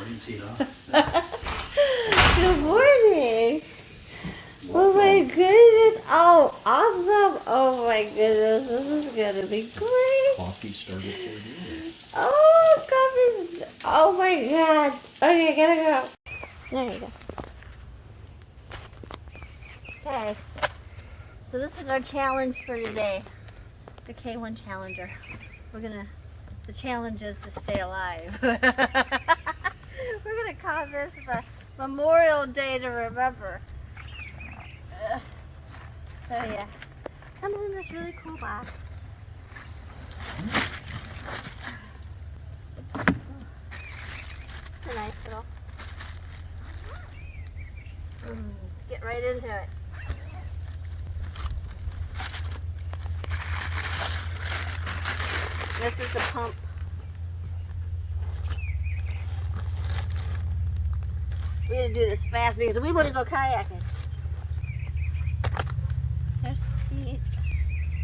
morning, Tina. Good morning. Oh my goodness. Oh, awesome. Oh my goodness. This is going to be great. Coffee started for you. Oh, coffee's. Oh my god. Okay, gotta go. There you go. Okay. So this is our challenge for today. The K1 Challenger. The challenge is to stay alive. We're gonna call this the Memorial Day to remember. So yeah, comes in this really cool box. It's a nice little. Let's get right into it. This is a pump. We gotta do this fast because we want to go kayaking.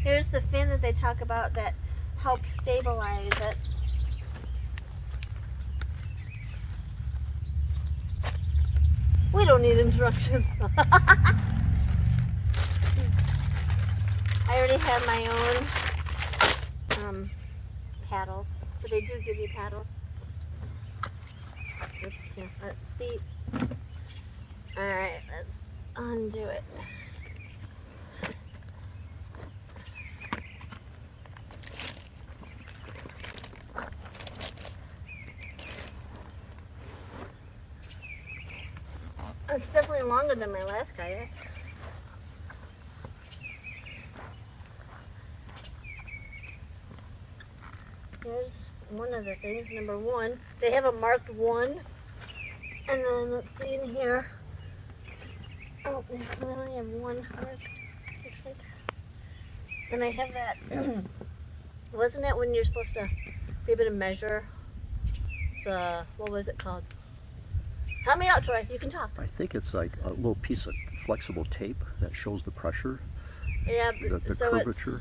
Here's the fin that they talk about that helps stabilize it. We don't need instructions. I already have my own paddles, but they do give you paddles. Let's see. Alright, let's undo it. It's definitely longer than my last kayak. Here's one of the things, number one. They have a marked 1. And then let's see in here. Oh, they only have 1 marked, looks like. And I have that. Wasn't it when you're supposed to be able to measure the, what was it called? Help me out, Troy. You can talk. I think it's like a little piece of flexible tape that shows the pressure. Yeah, the so curvature.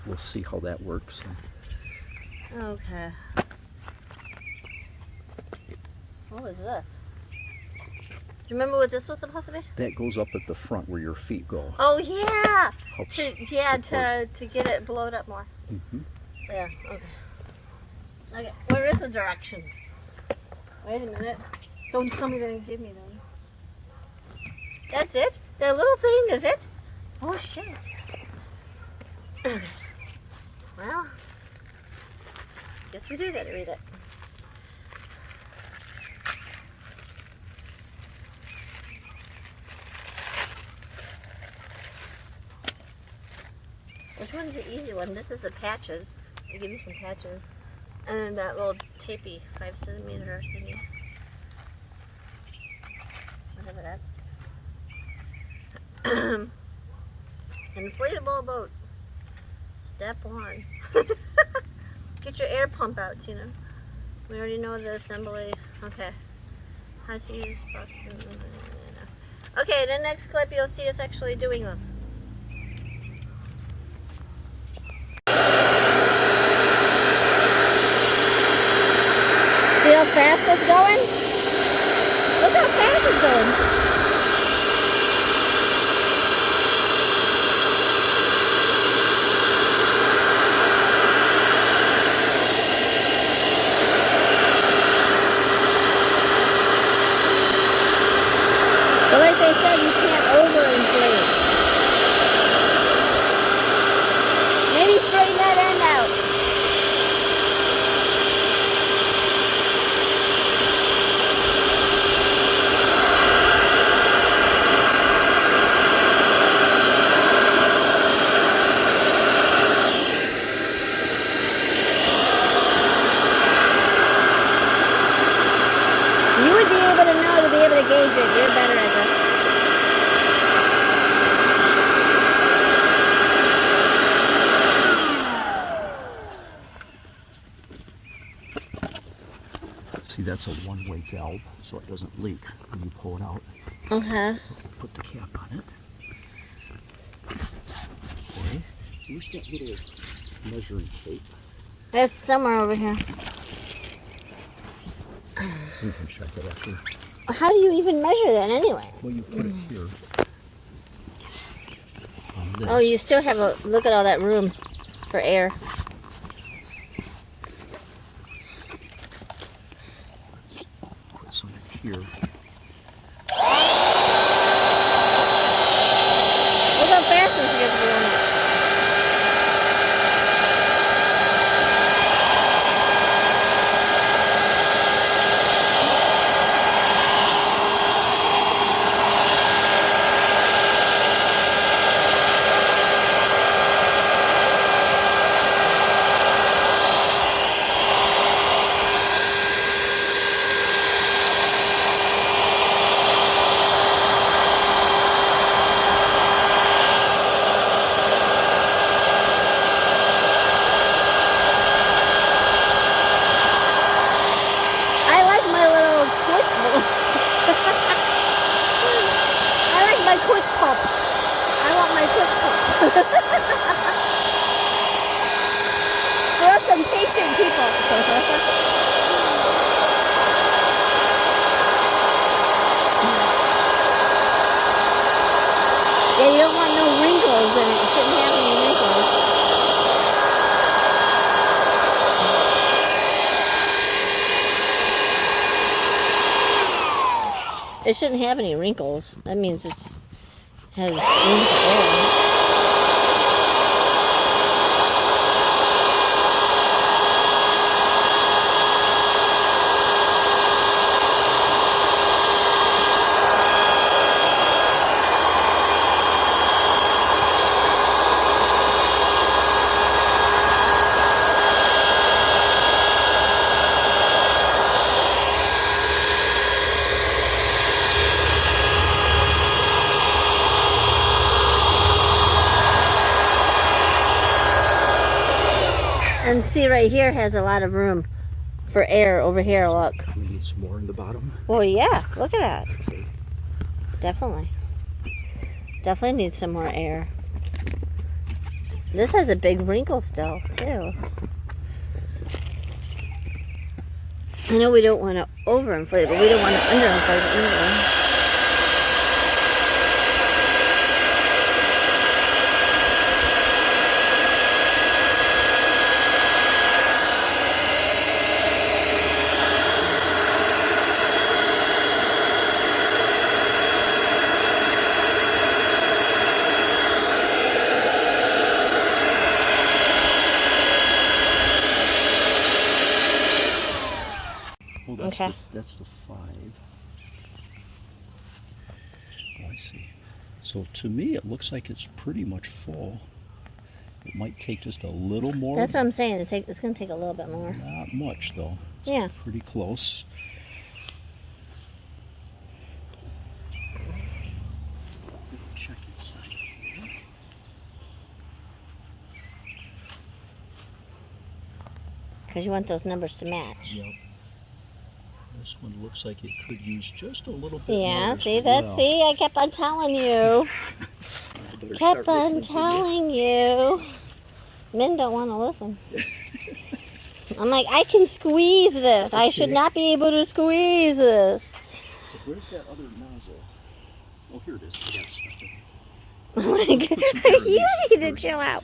We'll see how that works. Okay. What was this? Do you remember what this was supposed to be? That goes up at the front where your feet go. Oh yeah. Helps To get it blowed up more. Mm-hmm. Yeah. Okay. Okay. Where is the directions? Wait a minute. Don't tell me they didn't give me them. That's it? That little thing is it? Oh shit. Okay. Well, guess we do gotta read it. Which one's the easy one? This is the patches. They give you some patches. And then that little tapey 5 centimeter thingy. Whatever that's. Inflatable boat. Step 1. Get your air pump out, Tina. We already know the assembly. Okay. How to use bus. Okay, the next clip you'll see us actually doing this. See how fast it's going? Look how fast it's going. But like they said, you can't overinflate. Maybe straighten that end out. You would be able to know to be able to gauge it. You're better at this. See, that's a one-way valve, so it doesn't leak when you pull it out. Okay. Put the cap on it. Okay. Where's that little measuring tape? It's somewhere over here. We can check it after. How do you even measure that anyway? Well, you put it here. On this. Oh, you still have a look at all that room for air. Put some here. Look how fast this gets going. My quick pop. I want my quick pop. We're some patient people. Yeah, you don't want no wrinkles in it. It shouldn't have any wrinkles. It shouldn't have any wrinkles. That means it's has room for air. And see, right here has a lot of room for air over here. Look. We need some more in the bottom. Well, yeah. Look at that. Okay. Definitely. Definitely needs some more air. This has a big wrinkle still, too. I know we don't want to overinflate it, but we don't want to underinflate it either. Oh, that's Okay. that's the 5. Oh, I see. So to me, it looks like it's pretty much full. It might take just a little more. That's what I'm saying. It's going to take a little bit more. Not much, though. It's Yeah. pretty close. Check inside here. Because you want those numbers to match. Yep. This one looks like it could use just a little bit more. Yeah, as see that? well. See, I kept on telling you. I better Kept start on listening to you. telling you. Men don't want to listen. I'm like, I can squeeze this. I should Okay. not be able to squeeze this. So where's that other nozzle? Oh, here it is. I got it stuck in. I'm like, Put some air in you these need to first. chill out.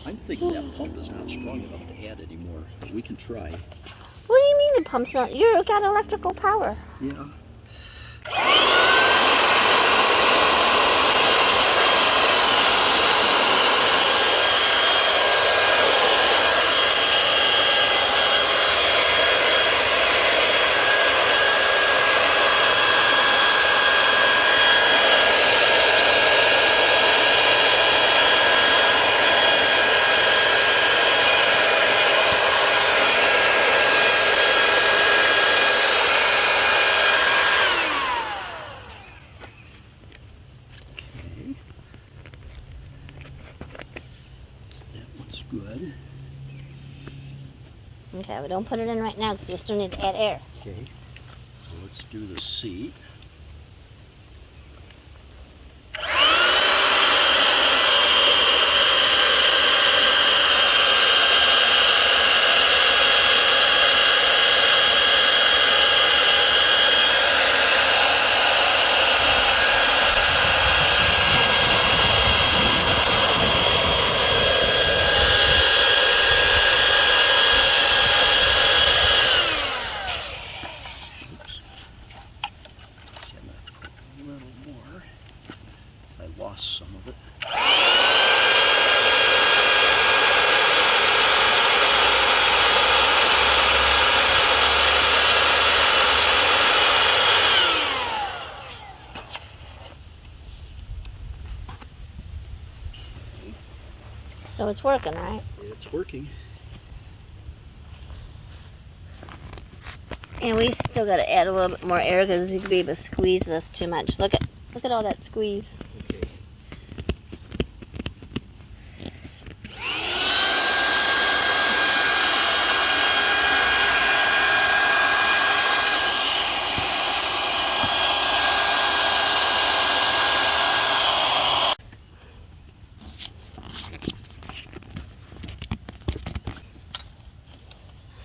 I'm thinking that pump is not strong enough to add anymore. We can try. What do you mean the pump's not? You've got electrical power. Yeah. Okay. That one's good. Okay, we don't put it in right now because you still need to add air. Okay. So let's do the seat. lost some of it. So it's working, right? It's working. And we still got to add a little bit more air because you could be able to squeeze this too much. Look at all that squeeze. Okay.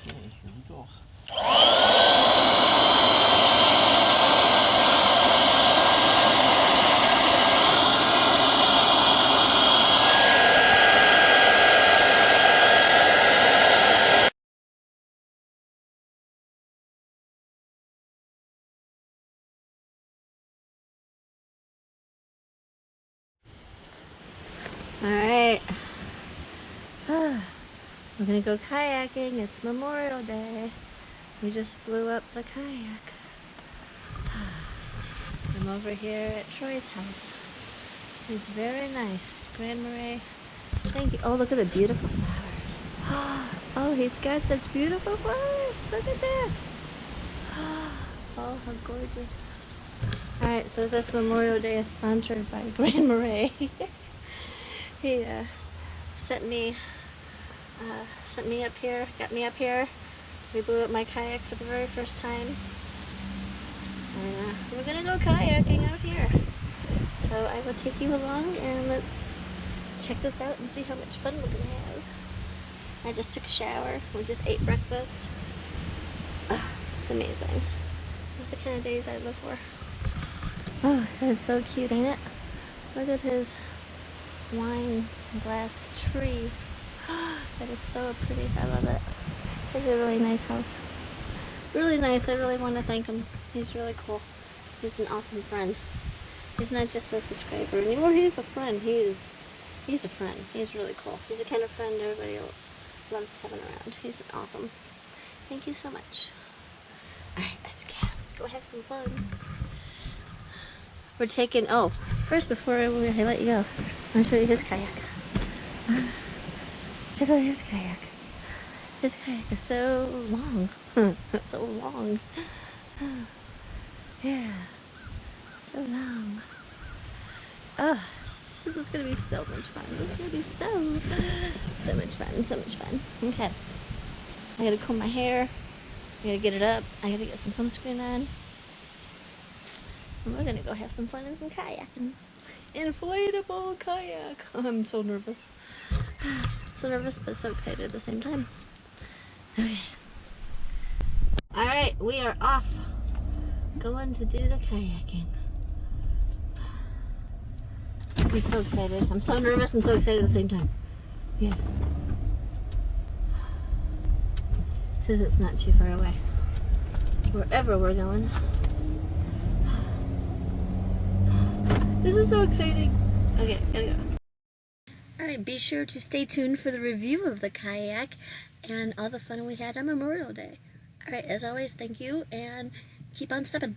Okay, here we go. All right. We're going to go kayaking. It's Memorial Day. We just blew up the kayak. I'm over here at Troy's house. It's very nice. Grand Marais. Thank you. Oh, look at the beautiful flowers. Oh, he's got such beautiful flowers. Look at that. Oh, how gorgeous. Alright, so this Memorial Day is sponsored by Grand Marais. He sent me up here, got me up here. We blew up my kayak for the very first time. And we're gonna go kayaking out here. So I will take you along and let's check this out and see how much fun we're gonna have. I just took a shower. We just ate breakfast. It's amazing. It's the kind of days I live for. Oh, that's so cute, ain't it? Look at his wine glass tree. That is so pretty. I love it. It's a really nice house. Really nice. I really want to thank him. He's really cool. He's an awesome friend. He's not just a subscriber anymore. He's a friend. He's a friend. He's really cool. He's the kind of friend everybody loves having around. He's awesome. Thank you so much. Alright, let's go have some fun. We're taking, first before I let you go, I'll show you his kayak. Check out his kayak. His kayak is so long. So long. Yeah. So long. Oh, this is going to be so much fun. This is going to be so much fun. So much fun. Okay. I got to comb my hair. I got to get it up. I got to get some sunscreen on. And we're going to go have some fun in some kayaking. Inflatable kayak. Oh, I'm so nervous. So nervous, but so excited at the same time. Okay. Alright, we are off. Going to do the kayaking. I'm so excited. I'm so nervous and so excited at the same time. Yeah. Says it's not too far away. Wherever we're going. This is so exciting. Okay, gotta go. Alright, be sure to stay tuned for the review of the kayak and all the fun we had on Memorial Day. Alright, as always, thank you and keep on stepping.